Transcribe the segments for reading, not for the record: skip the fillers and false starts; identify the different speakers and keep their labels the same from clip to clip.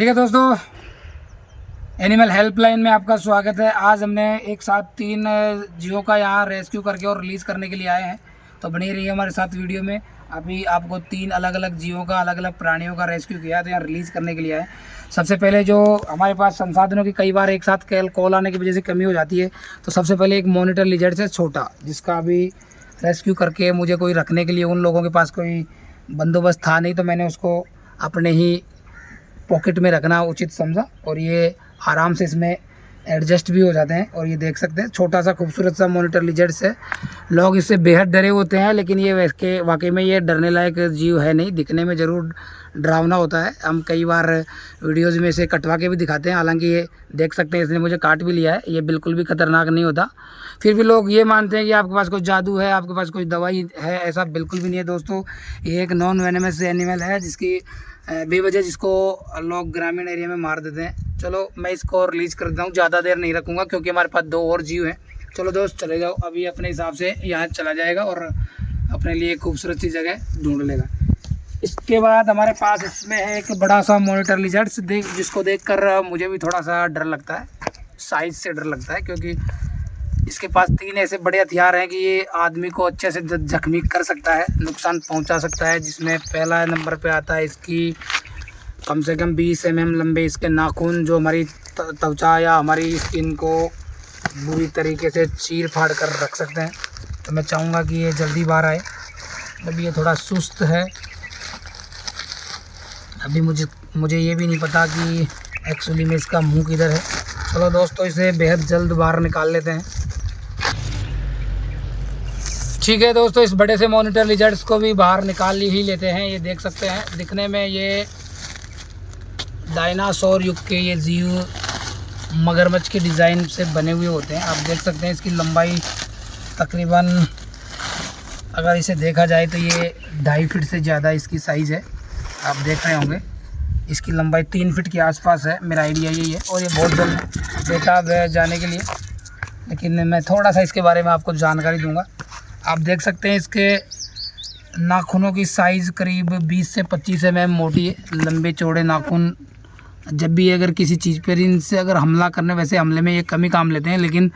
Speaker 1: ठीक है दोस्तों, एनिमल हेल्पलाइन में आपका स्वागत है। आज हमने एक साथ 3 जियो का यहाँ रेस्क्यू करके और रिलीज़ करने के लिए आए हैं, तो बनी रही है हमारे साथ वीडियो में। अभी आपको 3 अलग अलग जियो का, अलग अलग प्राणियों का रेस्क्यू किया, तो यहाँ रिलीज़ करने के लिए आए। सबसे पहले जो हमारे पास संसाधनों की कई बार एक साथ कॉल आने की वजह से कमी हो जाती है, तो सबसे पहले एक मॉनिटर लिजर्ड से छोटा, जिसका अभी रेस्क्यू करके मुझे कोई रखने के लिए उन लोगों के पास कोई बंदोबस्त था नहीं, तो मैंने उसको अपने ही पॉकेट में रखना उचित समझा। और ये आराम से इसमें एडजस्ट भी हो जाते हैं। और ये देख सकते हैं, छोटा सा खूबसूरत सा मॉनिटर लिजर्ड से। लोग इससे बेहद डरे होते हैं, लेकिन ये वाकई में ये डरने लायक जीव है नहीं। दिखने में ज़रूर डरावना होता है। हम कई बार वीडियोज़ में इसे कटवा के भी दिखाते हैं, हालांकि ये देख सकते हैं इसने मुझे काट भी लिया है। ये बिल्कुल भी खतरनाक नहीं होता। फिर भी लोग ये मानते हैं कि आपके पास कोई जादू है, आपके पास कोई दवाई है। ऐसा बिल्कुल भी नहीं है दोस्तों। ये एक नॉन वेनेमस एनिमल है, जिसकी बेवजह जिसको लोग ग्रामीण एरिया में मार देते हैं। चलो मैं इसको रिलीज़ कर देता हूँ, ज़्यादा देर नहीं रखूँगा क्योंकि हमारे पास 2 और जीव हैं। चलो दोस्त चले जाओ, अभी अपने हिसाब से यहाँ चला जाएगा और अपने लिए खूबसूरत सी जगह ढूंढ लेगा। इसके बाद हमारे पास इसमें है एक बड़ा सा मॉनिटर लिजर्ड, जिसको देखकर मुझे भी थोड़ा सा डर लगता है, साइज़ से डर लगता है, क्योंकि इसके पास 3 ऐसे बड़े हथियार हैं कि ये आदमी को अच्छे से जख्मी कर सकता है, नुकसान पहुंचा सकता है। जिसमें पहला नंबर पे आता है इसकी कम से कम 20 mm लंबे इसके नाखून, जो हमारी त्वचा या हमारी स्किन को बुरी तरीके से चीर फाड़ कर रख सकते हैं। तो मैं चाहूँगा कि ये जल्दी बाहर आए। अभी ये थोड़ा सुस्त है। अभी मुझे ये भी नहीं पता कि एक्चुअली में इसका मुँह किधर है। चलो दोस्तों, इसे बेहद जल्द बाहर निकाल लेते हैं। ठीक है दोस्तों, इस बड़े से मॉनिटर लिजर्ड्स को भी बाहर निकाल ही लेते हैं। ये देख सकते हैं, दिखने में ये डायनासोर युग के ये जीव मगरमच्छ के डिज़ाइन से बने हुए होते हैं। आप देख सकते हैं इसकी लंबाई तकरीबन, अगर इसे देखा जाए तो ये 2.5 फीट से ज़्यादा इसकी साइज़ है। आप देख रहे होंगे इसकी लंबाई 3 फीट के आसपास है, मेरा आइडिया यही है। और ये बहुत जल्द बेताब है जाने के लिए, लेकिन मैं थोड़ा सा इसके बारे में आपको जानकारी दूंगा। आप देख सकते हैं इसके नाखूनों की साइज़ करीब 20 से 25 mm मोटी है, लंबे चौड़े नाखून। जब भी अगर किसी चीज़ पर इनसे अगर हमला करने, वैसे हमले में ये कम ही काम लेते हैं, लेकिन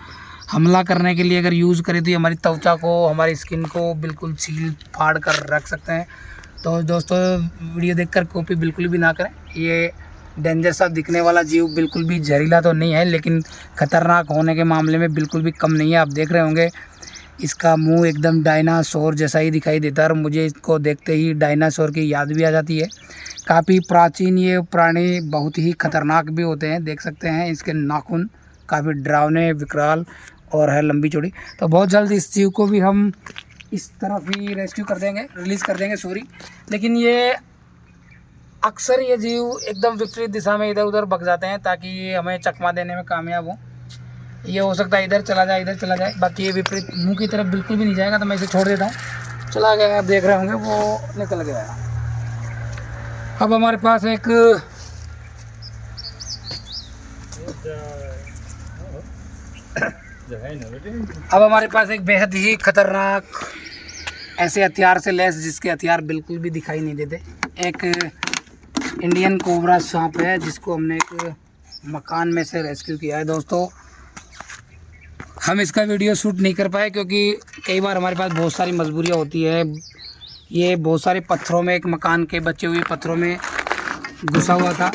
Speaker 1: हमला करने के लिए अगर यूज़ करें तो ये हमारी त्वचा को, हमारी स्किन को बिल्कुल छील फाड़ कर रख सकते हैं। तो दोस्तों, वीडियो देखकर कॉपी बिल्कुल भी ना करें। ये डेंजर सा दिखने वाला जीव बिल्कुल भी जहरीला तो नहीं है, लेकिन ख़तरनाक होने के मामले में बिल्कुल भी कम नहीं है। आप देख रहे होंगे इसका मुंह एकदम डायनासोर जैसा ही दिखाई देता है, और मुझे इसको देखते ही डायनासोर की याद भी आ जाती है। काफ़ी प्राचीन ये प्राणी बहुत ही खतरनाक भी होते हैं। देख सकते हैं इसके नाखून काफ़ी डरावने, विकराल और है लंबी चौड़ी। तो बहुत जल्द इस जीव को भी हम इस तरफ ही रेस्क्यू कर देंगे, रिलीज़ कर देंगे, सॉरी। लेकिन ये अक्सर ये जीव एकदम विपरीत दिशा में इधर उधर भग जाते हैं, ताकि ये हमें चकमा देने में कामयाब हो। ये हो सकता है इधर चला जाए, इधर चला जाए, बाकी ये विपरीत मुंह की तरफ बिल्कुल भी नहीं जाएगा। तो मैं इसे छोड़ देता हूँ, चला गया। आप देख रहे होंगे वो निकल गया। अब हमारे पास एक बेहद ही खतरनाक ऐसे हथियार से लैस, जिसके हथियार बिल्कुल भी दिखाई नहीं देते। एक इंडियन कोबरा सांप है, जिसको हमने एक मकान में से रेस्क्यू किया है। दोस्तों, हम इसका वीडियो शूट नहीं कर पाए क्योंकि कई बार हमारे पास बहुत सारी मजबूरियाँ होती है। ये बहुत सारे पत्थरों में, एक मकान के बचे हुए पत्थरों में घुसा हुआ था।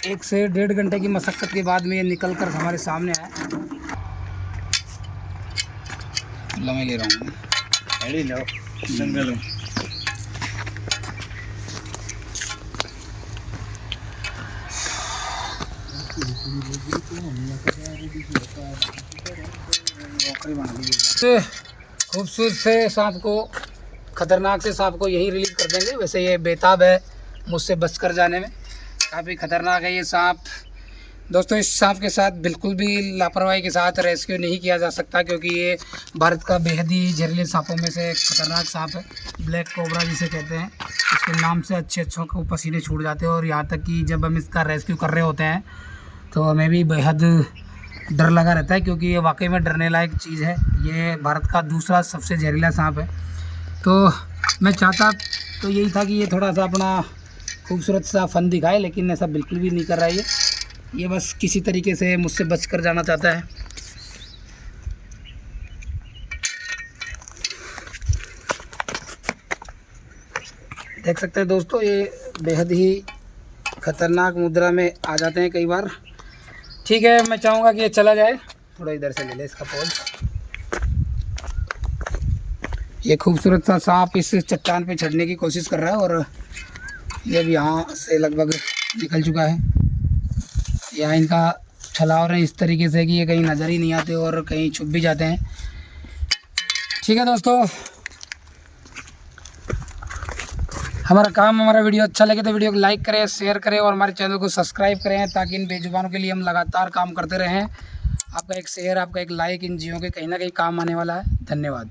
Speaker 1: 1 से 1.5 घंटे की मशक्क़त के बाद में ये निकल कर हमारे सामने आया। मैं ले रहा हूँ, जंगल खूबसूरत से सांप को, खतरनाक से सांप को यही रिलीज कर देंगे। वैसे ये बेताब है मुझसे बचकर जाने में, काफ़ी खतरनाक है ये सांप। दोस्तों, इस सांप के साथ बिल्कुल भी लापरवाही के साथ रेस्क्यू नहीं किया जा सकता, क्योंकि ये भारत का बेहद ही जहरीले सांपों में से एक खतरनाक सांप है। ब्लैक कोबरा जिसे कहते हैं, इसके नाम से अच्छों को पसीने छूट जाते हैं। और यहाँ तक कि जब हम इसका रेस्क्यू कर रहे होते हैं तो हमें भी बेहद डर लगा रहता है, क्योंकि ये वाकई में डरने लायक चीज़ है। ये भारत का दूसरा सबसे जहरीला सांप है। तो मैं चाहता तो यही था कि ये थोड़ा सा अपना खूबसूरत सा फन दिखाए, लेकिन ऐसा बिल्कुल भी नहीं कर रहा है ये बस किसी तरीके से मुझसे बच कर जाना चाहता है। देख सकते हैं दोस्तों, ये बेहद ही खतरनाक मुद्रा में आ जाते हैं कई बार। ठीक है, मैं चाहूँगा कि ये चला जाए, थोड़ा इधर से ले ले इसका पोज। ये खूबसूरत सा सांप इस चट्टान पे चढ़ने की कोशिश कर रहा है और ये भी यहाँ से लगभग निकल चुका है। यहाँ इनका छलावर है इस तरीके से कि ये कहीं नज़र ही नहीं आते और कहीं छुप भी जाते हैं। ठीक है दोस्तों, हमारा वीडियो अच्छा लगे तो वीडियो को लाइक करें, शेयर करें और हमारे चैनल को सब्सक्राइब करें, ताकि इन बेजुबानों के लिए हम लगातार काम करते रहें। आपका एक शेयर, आपका एक लाइक इन जीवों के कहीं ना कहीं काम आने वाला है। धन्यवाद।